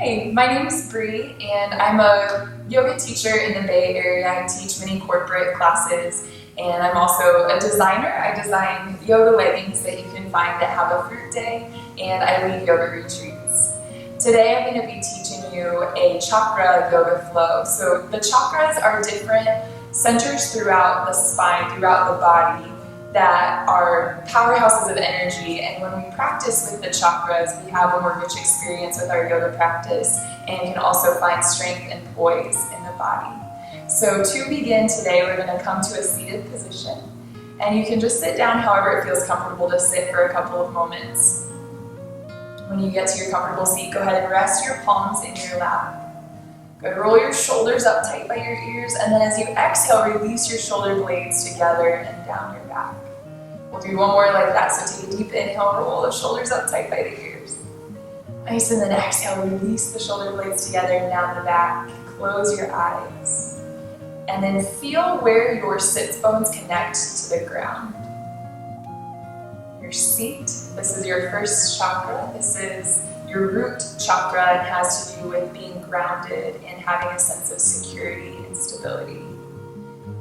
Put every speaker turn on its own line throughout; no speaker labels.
Hey, my name is Bree, and I'm a yoga teacher in the Bay Area. I teach many corporate classes, and I'm also a designer. I design yoga leggings that you can find that have a fruit day, and I lead yoga retreats. Today I'm going to be teaching you a chakra yoga flow. So the chakras are different centers throughout the spine, throughout the body, that are powerhouses of energy, and when we practice with the chakras, we have a more rich experience with our yoga practice and can also find strength and poise in the body. So to begin today, we're going to come to a seated position, and you can just sit down however it feels comfortable to sit for a couple of moments. When you get to your comfortable seat, go ahead and rest your palms in your lap. Go ahead and roll your shoulders up tight by your ears, and then as you exhale, release your shoulder blades together and down your back. We'll do one more like that, so take a deep inhale, roll the shoulders up tight by the ears. Nice, and then exhale, release the shoulder blades together and down the back. Close your eyes. And then feel where your sits bones connect to the ground. Your seat, this is your first chakra. This is your root chakra and has to do with being grounded and having a sense of security and stability.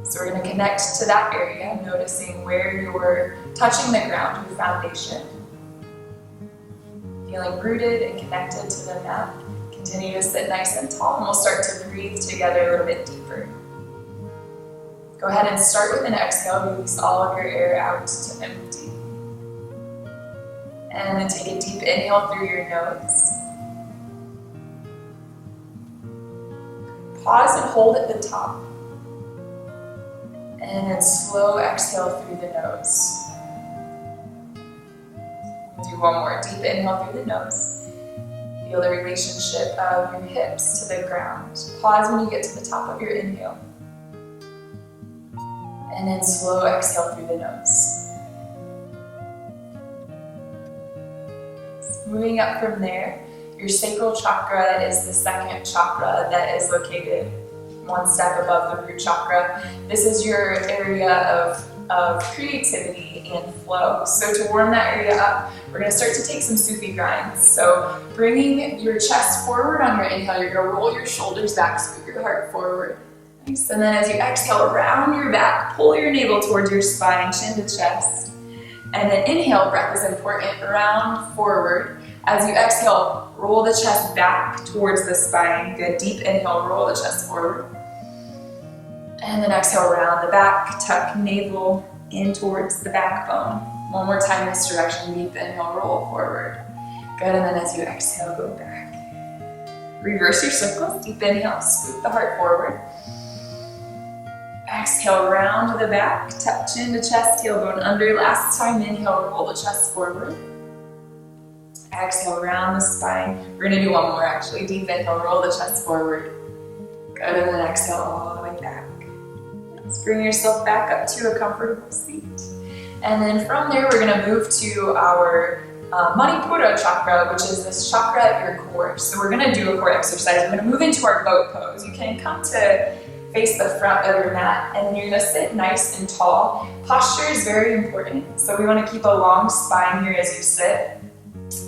So we're going to connect to that area, noticing where you're touching the ground, your foundation. Feeling rooted and connected to the mat. Continue to sit nice and tall, and we'll start to breathe together a little bit deeper. Go ahead and start with an exhale, release all of your air out to empty. And then take a deep inhale through your nose. Pause and hold at the top. And then slow exhale through the nose. We'll do one more. Deep inhale through the nose. Feel the relationship of your hips to the ground. Pause when you get to the top of your inhale. And then slow exhale through the nose. Moving up from there, your sacral chakra is the second chakra that is located one step above the root chakra. This is your area of creativity and flow. So to warm that area up, we're going to start to take some Sufi grinds. So bringing your chest forward on your inhale, you're going to roll your shoulders back, scoot your heart forward. Nice. And then as you exhale, round your back, pull your navel towards your spine, chin to chest. And then inhale, breath is important, round forward. As you exhale, roll the chest back towards the spine. Good, deep inhale, roll the chest forward. And then exhale, round the back, tuck navel in towards the backbone. One more time this direction, deep inhale, roll forward. Good, and then as you exhale, go back. Reverse your circles, deep inhale, scoop the heart forward. Exhale, round the back, tuck chin to chest, tailbone under. Last time, inhale, roll the chest forward. Exhale, round the spine. We're going to do one more actually. Deep inhale, roll the chest forward. Good, and then exhale all the way back. Let's bring yourself back up to a comfortable seat. And then from there, we're going to move to our Manipura chakra, which is this chakra at your core. So we're going to do a core exercise. We're going to move into our boat pose. You can come to face the front of your mat, and then you're going to sit nice and tall. Posture is very important, so we want to keep a long spine here as you sit.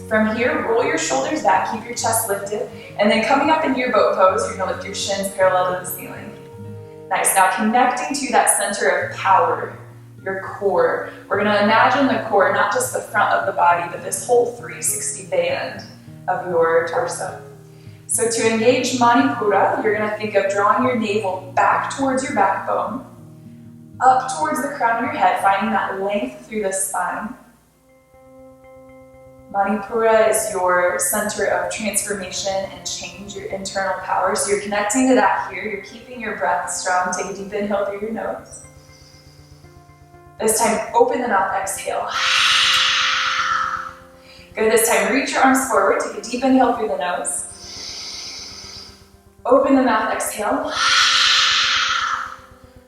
From here, roll your shoulders back, keep your chest lifted, and then coming up into your boat pose, you're going to lift your shins parallel to the ceiling. Nice. Now connecting to that center of power, your core. We're going to imagine the core, not just the front of the body, but this whole 360 band of your torso. So to engage Manipura, you're going to think of drawing your navel back towards your backbone, up towards the crown of your head, finding that length through the spine. Manipura is your center of transformation and change, your internal power. So you're connecting to that here. You're keeping your breath strong. Take a deep inhale through your nose. This time, open the mouth, exhale. Good. This time, reach your arms forward. Take a deep inhale through the nose. Open the mouth, exhale.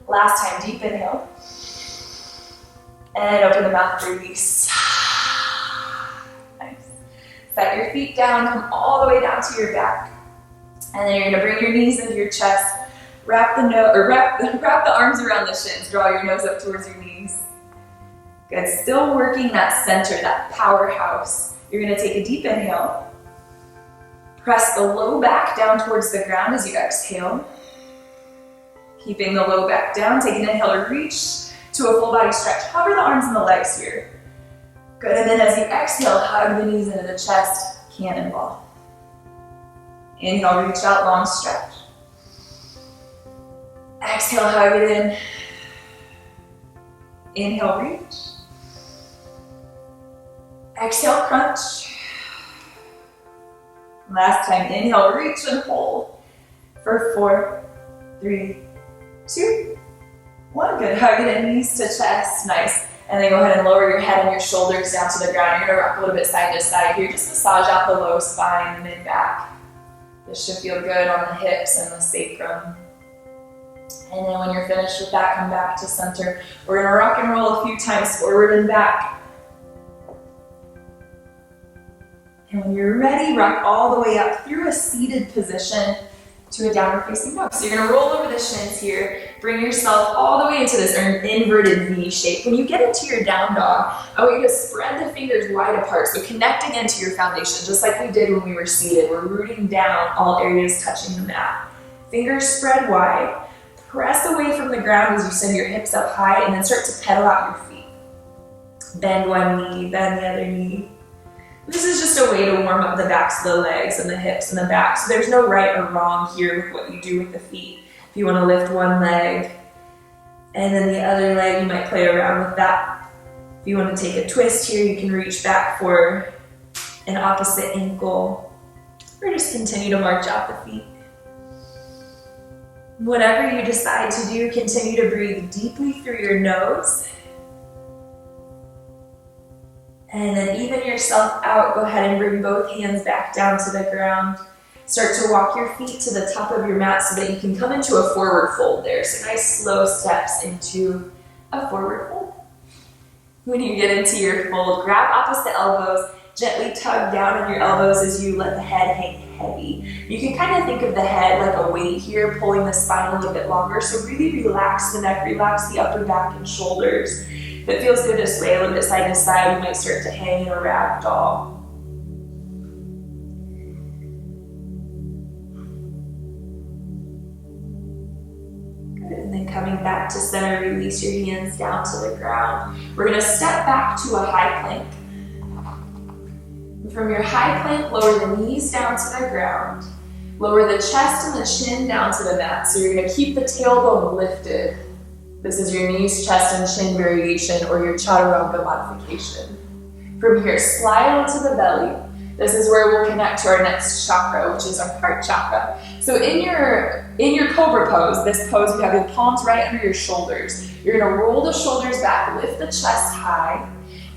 Last time, deep inhale. And open the mouth, release. Nice. Set your feet down, come all the way down to your back. And then you're gonna bring your knees into your chest. Wrap the arms around the shins. Draw your nose up towards your knees. Good, still working that center, that powerhouse. You're gonna take a deep inhale. Press the low back down towards the ground as you exhale. Keeping the low back down, take an inhale to reach to a full body stretch. Hover the arms and the legs here. Good, and then as you exhale, hug the knees into the chest, cannonball. Inhale, reach out, long stretch. Exhale, hug it in. Inhale, reach. Exhale, crunch. Last time, inhale, reach and hold for 4, 3, 2, 1. Good, hug it in, knees to chest, nice. And then go ahead and lower your head and your shoulders down to the ground. You're gonna rock a little bit side to side here. Just massage out the low spine, the mid-back. This should feel good on the hips and the sacrum. And then when you're finished with that, come back to center. We're gonna rock and roll a few times forward and back. And when you're ready, rock all the way up through a seated position to a downward facing dog. So you're gonna roll over the shins here, bring yourself all the way into this inverted V shape. When you get into your down dog, I want you to spread the fingers wide apart, so connecting into your foundation, just like we did when we were seated. We're rooting down all areas touching the mat. Fingers spread wide, press away from the ground as you send your hips up high, and then start to pedal out your feet. Bend one knee, bend the other knee. This is just a way to warm up the backs of the legs and the hips and the back. So there's no right or wrong here with what you do with the feet. If you want to lift one leg and then the other leg, you might play around with that. If you want to take a twist here, you can reach back for an opposite ankle, or just continue to march out the feet. Whatever you decide to do, continue to breathe deeply through your nose. And then even yourself out, go ahead and bring both hands back down to the ground. Start to walk your feet to the top of your mat so that you can come into a forward fold there. So nice slow steps into a forward fold. When you get into your fold, grab opposite elbows, gently tug down on your elbows as you let the head hang heavy. You can kind of think of the head like a weight here, pulling the spine a little bit longer. So really relax the neck, relax the upper back and shoulders. If it feels good to sway a little bit side to side, you might start to hang in a rag doll. Good, and then coming back to center, release your hands down to the ground. We're gonna step back to a high plank. And from your high plank, lower the knees down to the ground. Lower the chest and the chin down to the mat. So you're gonna keep the tailbone lifted. This is your knees, chest, and chin variation, or your chaturanga modification. From here, slide onto the belly. This is where we'll connect to our next chakra, which is our heart chakra. So in your cobra pose, this pose, you have your palms right under your shoulders. You're gonna roll the shoulders back, lift the chest high,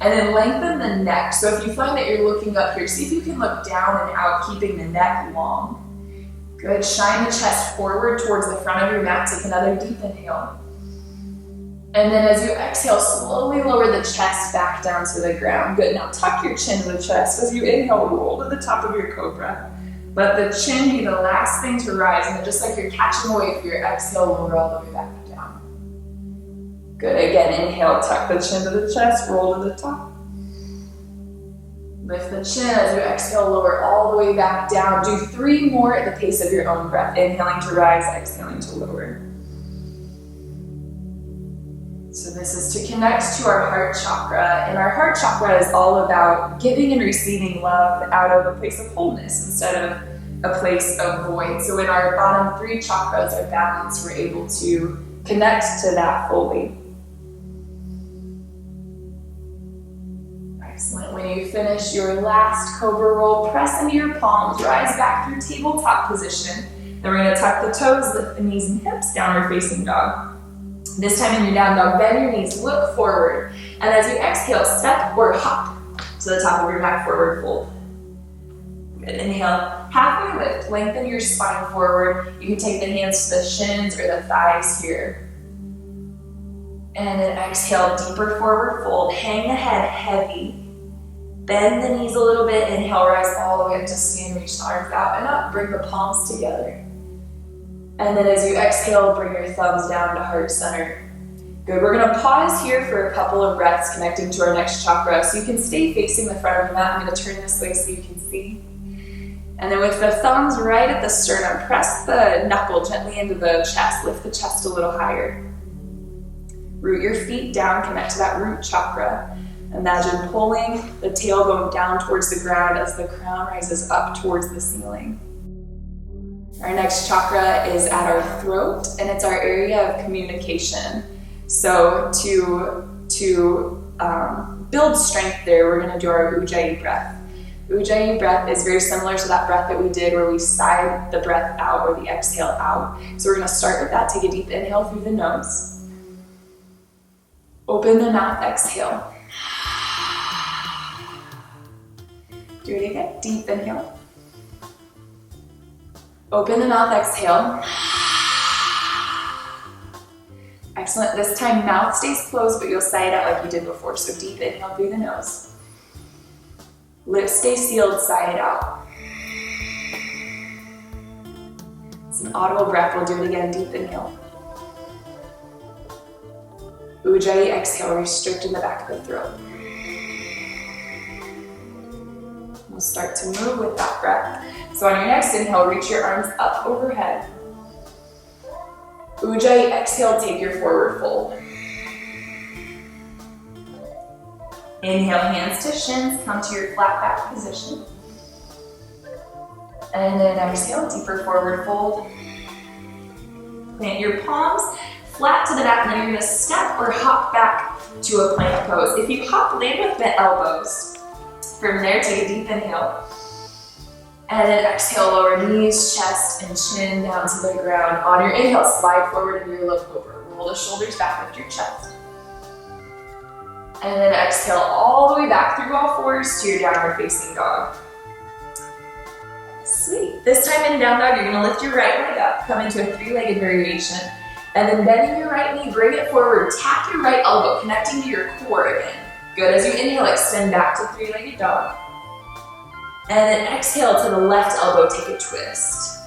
and then lengthen the neck. So if you find that you're looking up here, see if you can look down and out, keeping the neck long. Good, shine the chest forward towards the front of your mat. Take another deep inhale. And then as you exhale, slowly lower the chest back down to the ground. Good, now tuck your chin to the chest. As you inhale, roll to the top of your cobra. Let the chin be the last thing to rise, and then just like you're catching the wave for your exhale, lower all the way back down. Good, again, inhale, tuck the chin to the chest, roll to the top. Lift the chin. As you exhale, lower all the way back down. Do 3 more at the pace of your own breath. Inhaling to rise, exhaling to lower. So this is to connect to our heart chakra, and our heart chakra is all about giving and receiving love out of a place of wholeness instead of a place of void. So in our bottom 3 chakras, our balance, we're able to connect to that fully. Excellent. When you finish your last cobra roll, press into your palms, rise back through tabletop position. Then we're going to tuck the toes, lift the knees and hips, downward facing dog. This time in your down dog, bend your knees, look forward, and as you exhale, step or hop to the top of your back forward fold. Good, inhale, halfway lift, lengthen your spine forward. You can take the hands to the shins or the thighs here. And then exhale, deeper forward fold, hang the head heavy. Bend the knees a little bit, inhale, rise all the way up to stand, reach the arms out and up, bring the palms together. And then as you exhale, bring your thumbs down to heart center. Good, we're gonna pause here for a couple of breaths connecting to our next chakra. So you can stay facing the front of the mat. I'm gonna turn this way so you can see. And then with the thumbs right at the sternum, press the knuckle gently into the chest. Lift the chest a little higher. Root your feet down, connect to that root chakra. Imagine pulling the tailbone down towards the ground as the crown rises up towards the ceiling. Our next chakra is at our throat, and it's our area of communication. So to build strength there, we're going to do our Ujjayi breath. Ujjayi breath is very similar to that breath that we did where we sighed the breath out or the exhale out. So we're going to start with that. Take a deep inhale through the nose. Open the mouth, exhale. Do it again, deep inhale. Open the mouth, exhale. Excellent. This time, mouth stays closed, but you'll sigh it out like you did before. So deep inhale through the nose. Lips stay sealed, sigh it out. It's an audible breath. We'll do it again, deep inhale. Ujjayi exhale, restrict in the back of the throat. We'll start to move with that breath. So on your next inhale, reach your arms up overhead. Ujjayi exhale, take your forward fold. Inhale, hands to shins, come to your flat back position. And then exhale, deeper forward fold. Plant your palms flat to the back, and then you're gonna step or hop back to a plank pose. If you hop, land with bent elbows. From there, take a deep inhale. And then exhale, lower knees, chest, and chin down to the ground. On your inhale, slide forward into your low cobra. Roll the shoulders back, lift your chest. And then exhale all the way back through all fours to your downward facing dog. Sweet. This time in down dog, you're gonna lift your right leg up, come into a three-legged variation, and then bending your right knee, bring it forward, tap your right elbow, connecting to your core again. Good. As you inhale, extend back to three-legged dog. And then exhale to the left elbow, take a twist.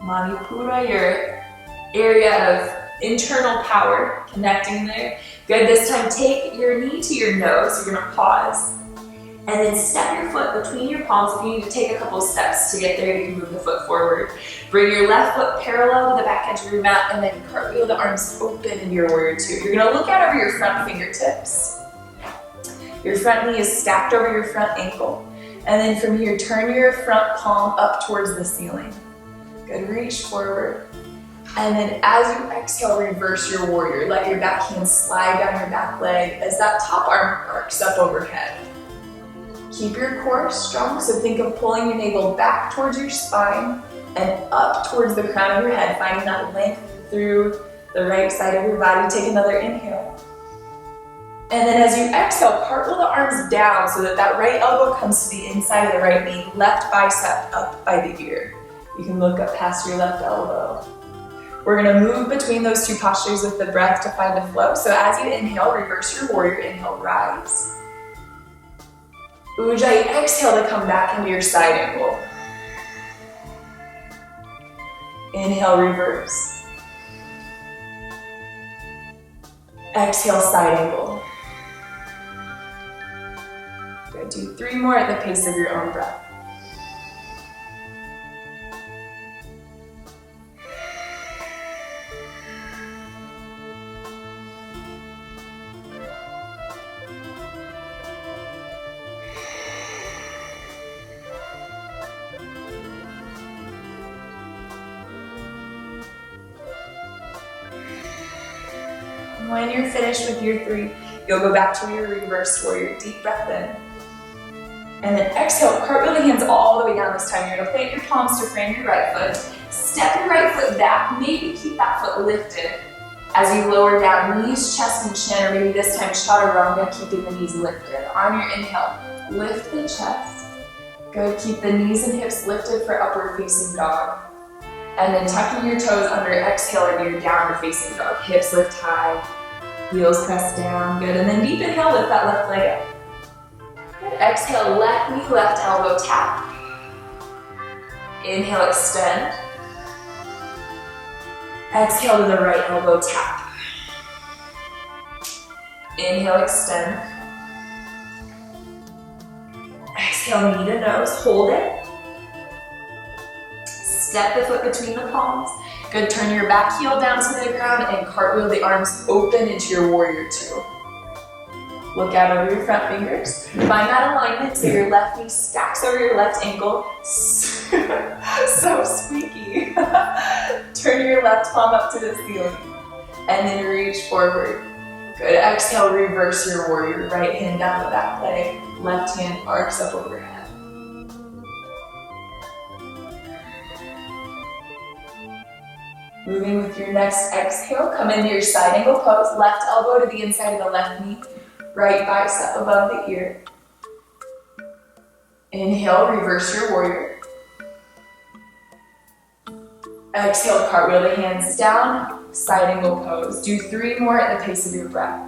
Manipura, your area of internal power, connecting there. Good. This time, take your knee to your nose. You're gonna pause. And then step your foot between your palms. If you need to take a couple steps to get there, you can move the foot forward. Bring your left foot parallel to the back edge of your mat, and then cartwheel the arms open into your warrior two. You're gonna look out over your front fingertips. Your front knee is stacked over your front ankle. And then from here, turn your front palm up towards the ceiling. Good, reach forward. And then as you exhale, reverse your warrior. Let your back hand slide down your back leg as that top arm arcs up overhead. Keep your core strong, so think of pulling your navel back towards your spine and up towards the crown of your head, finding that length through the right side of your body. Take another inhale. And then as you exhale, cartwheel the arms down so that that right elbow comes to the inside of the right knee, left bicep up by the ear. You can look up past your left elbow. We're gonna move between those two postures with the breath to find a flow. So as you inhale, reverse your warrior, inhale, rise. Ujjayi, exhale to come back into your side angle. Inhale, reverse. Exhale, side angle. Good, do 3 more at the pace of your own breath. When you're finished with your 3, you'll go back to your reverse warrior. Deep breath in. And then exhale, cartwheel the hands all the way down this time. You're gonna plant your palms to frame your right foot. Step your right foot back, maybe keep that foot lifted. As you lower down, knees, chest, and chin, or maybe this time chaturanga, keeping the knees lifted. On your inhale, lift the chest. Good, keep the knees and hips lifted for upward facing dog. And then tucking your toes under, exhale into your downward facing dog. Hips lift high, heels press down, good. And then deep inhale, lift that left leg up. Good, exhale, left knee, left elbow tap. Inhale, extend. Exhale to the right elbow tap. Inhale, extend. Exhale, knee to nose, hold it. Step the foot between the palms. Good, turn your back heel down to the ground and cartwheel the arms open into your warrior two. Look out over your front fingers. Find that alignment so your left knee stacks over your left ankle. So squeaky. Turn your left palm up to the ceiling and then reach forward. Good, exhale, reverse your warrior. Right hand down the back leg, left hand arcs up overhead. Moving with your next exhale, come into your side angle pose. Left elbow to the inside of the left knee. Right bicep above the ear. Inhale, reverse your warrior. Exhale, cartwheel the hands down, side angle pose. Do 3 more at the pace of your breath.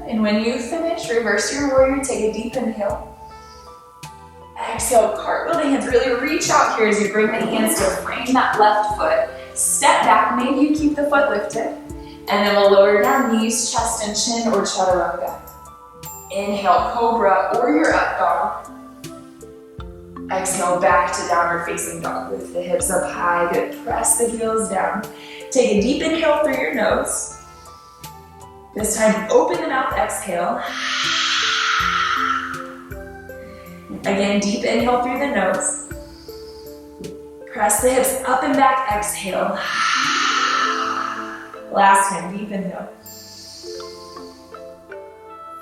And when you finish, reverse your warrior, take a deep inhale. Exhale, cartwheel the hands, really reach out here as you bring the hands to frame that left foot. Step back, maybe you keep the foot lifted. And then we'll lower down knees, chest and chin, or chaturanga. Inhale, cobra or your up dog. Exhale, back to downward facing dog. Lift the hips up high, good, press the heels down. Take a deep inhale through your nose. This time, open the mouth, exhale. Again, deep inhale through the nose. Press the hips up and back, exhale. Last time, deep inhale.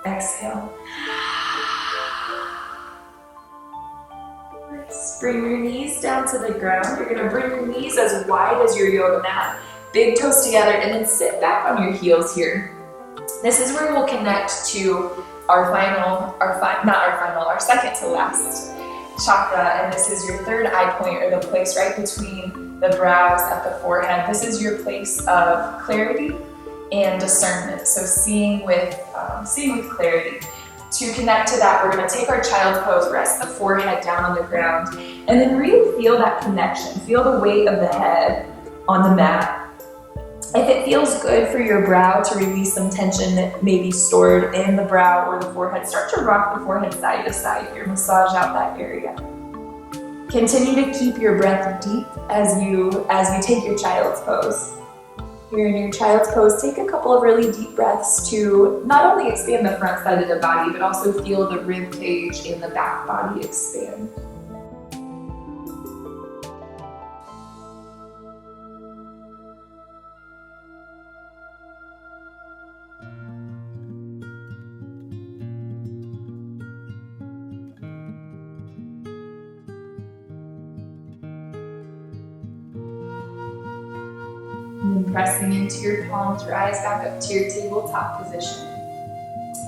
Exhale. Bring your knees down to the ground. You're gonna bring your knees as wide as your yoga mat. Big toes together and then sit back on your heels here. This is where we'll connect to our second to last chakra, and this is your third eye point, or the place right between the brows at the forehead. This is your place of clarity and discernment, so seeing with clarity. To connect to that, we're going to take our child's pose, rest the forehead down on the ground, and then really feel that connection. Feel the weight of the head on the mat. If it feels good for your brow to release some tension that may be stored in the brow or the forehead, start to rock the forehead side to side here, massage out that area. Continue to keep your breath deep as you take your child's pose. Here in your child's pose, take a couple of really deep breaths to not only expand the front side of the body, but also feel the rib cage in the back body expand. And then pressing into your palms, rise back up to your tabletop position.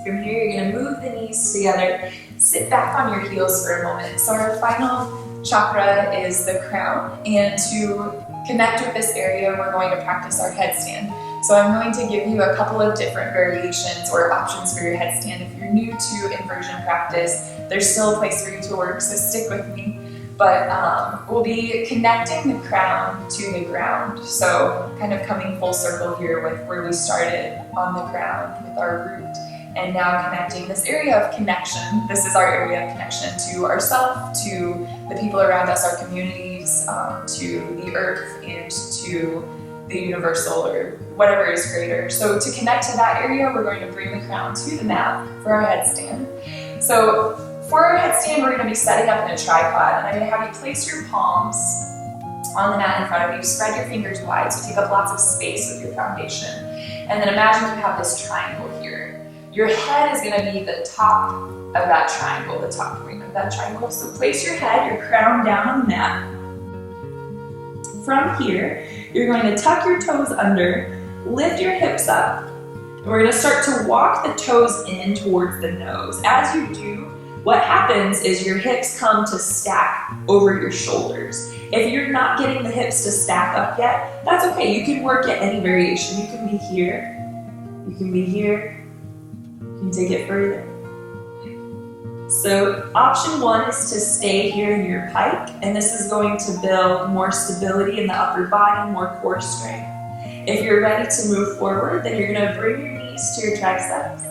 From here, you're going to move the knees together, sit back on your heels for a moment. So our final chakra is the crown, and to connect with this area, we're going to practice our headstand. So I'm going to give you a couple of different variations or options for your headstand. If you're new to inversion practice, there's still a place for you to work, so stick with me. But we'll be connecting the crown to the ground. So kind of coming full circle here with where we started on the ground with our root. And now connecting this area of connection. This is our area of connection to ourselves, to the people around us, our communities, to the earth, and to the universal or whatever is greater. So to connect to that area, we're going to bring the crown to the mat for our headstand. So for our headstand, we're going to be setting up in a tripod, and I'm going to have you place your palms on the mat in front of you. Spread your fingers wide, so take up lots of space with your foundation. And then imagine you have this triangle here. Your head is going to be the top of that triangle, the top point of that triangle. So place your head, your crown down on the mat. From here, you're going to tuck your toes under, lift your hips up, and we're going to start to walk the toes in towards the nose. As you do, what happens is your hips come to stack over your shoulders. If you're not getting the hips to stack up yet, that's okay. You can work at any variation. You can be here, You can be here, you can take it further. So option 1 is to stay here in your pike, and this is going to build more stability in the upper body, more core strength. If you're ready to move forward, then you're going to bring your knees to your triceps.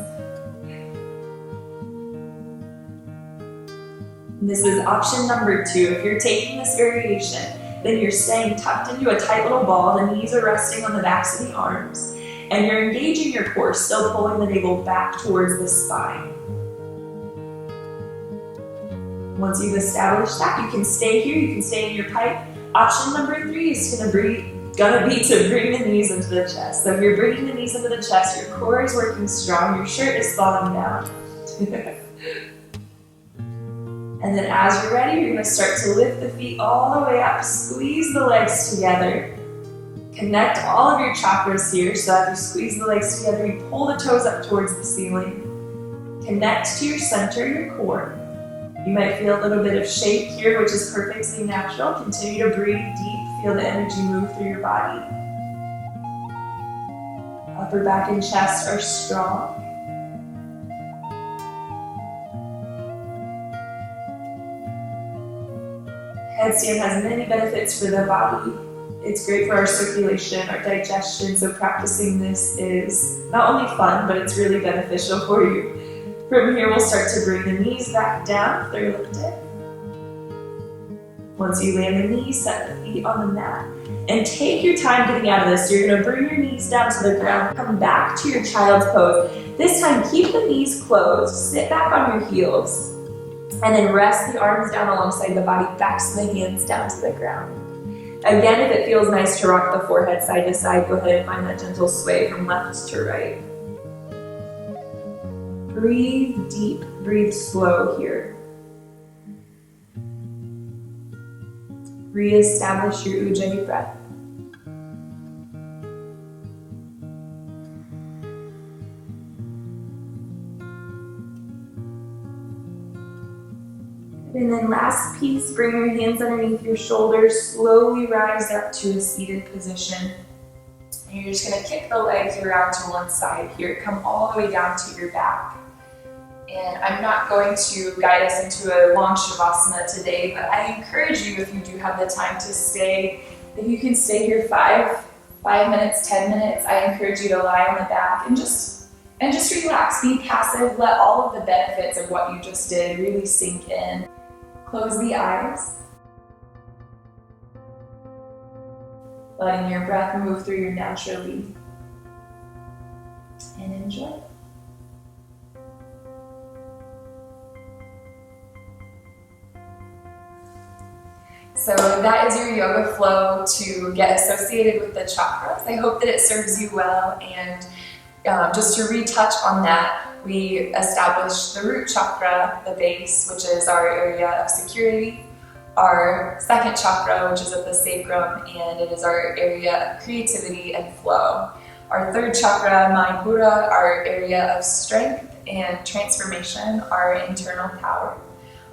And this is option number 2. If you're taking this variation, then you're staying tucked into a tight little ball, the knees are resting on the backs of the arms, and you're engaging your core, still pulling the navel back towards the spine. Once you've established that, you can stay here, you can stay in your pike. Option number 3 is gonna be to bring the knees into the chest. So if you're bringing the knees into the chest, your core is working strong, your shirt is falling down. And then as you're ready, you're gonna start to lift the feet all the way up, squeeze the legs together. Connect all of your chakras here, so as you squeeze the legs together, you pull the toes up towards the ceiling. Connect to your center, your core. You might feel a little bit of shake here, which is perfectly natural. Continue to breathe deep, feel the energy move through your body. Upper back and chest are strong. Headstand has many benefits for the body. It's great for our circulation, our digestion, so practicing this is not only fun, but it's really beneficial for you. From here, we'll start to bring the knees back down if they're lifted. Once you land the knees, set the feet on the mat. And take your time getting out of this. So you're gonna bring your knees down to the ground, come back to your child's pose. This time, keep the knees closed, sit back on your heels, and then rest the arms down alongside the body, backs the hands down to the ground. Again, if it feels nice to rock the forehead side to side, go ahead and find that gentle sway from left to right. Breathe deep, breathe slow here. Re-establish your Ujjayi breath. And then last piece, bring your hands underneath your shoulders, slowly rise up to a seated position. And you're just gonna kick the legs around to one side here, come all the way down to your back. And I'm not going to guide us into a long Shavasana today, but I encourage you, if you do have the time to stay, if you can stay here 5 minutes, 10 minutes, I encourage you to lie on the back and just relax, be passive, let all of the benefits of what you just did really sink in. Close the eyes. Letting your breath move through you naturally. And enjoy. So that is your yoga flow to get associated with the chakras. I hope that it serves you well, and just to retouch on that, we established the root chakra, the base, which is our area of security, our second chakra, which is at the sacrum, and it is our area of creativity and flow. Our third chakra, Manipura, our area of strength and transformation, our internal power.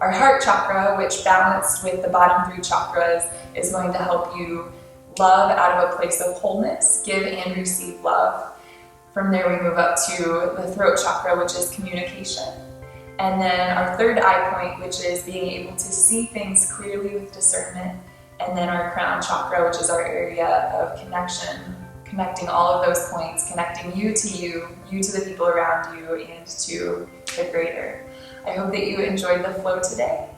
Our heart chakra, which balanced with the bottom 3 chakras, is going to help you love out of a place of wholeness, give and receive love. From there, we move up to the throat chakra, which is communication. And then our third eye point, which is being able to see things clearly with discernment. And then our crown chakra, which is our area of connection, connecting all of those points, connecting you to the people around you, and to the greater. I hope that you enjoyed the flow today.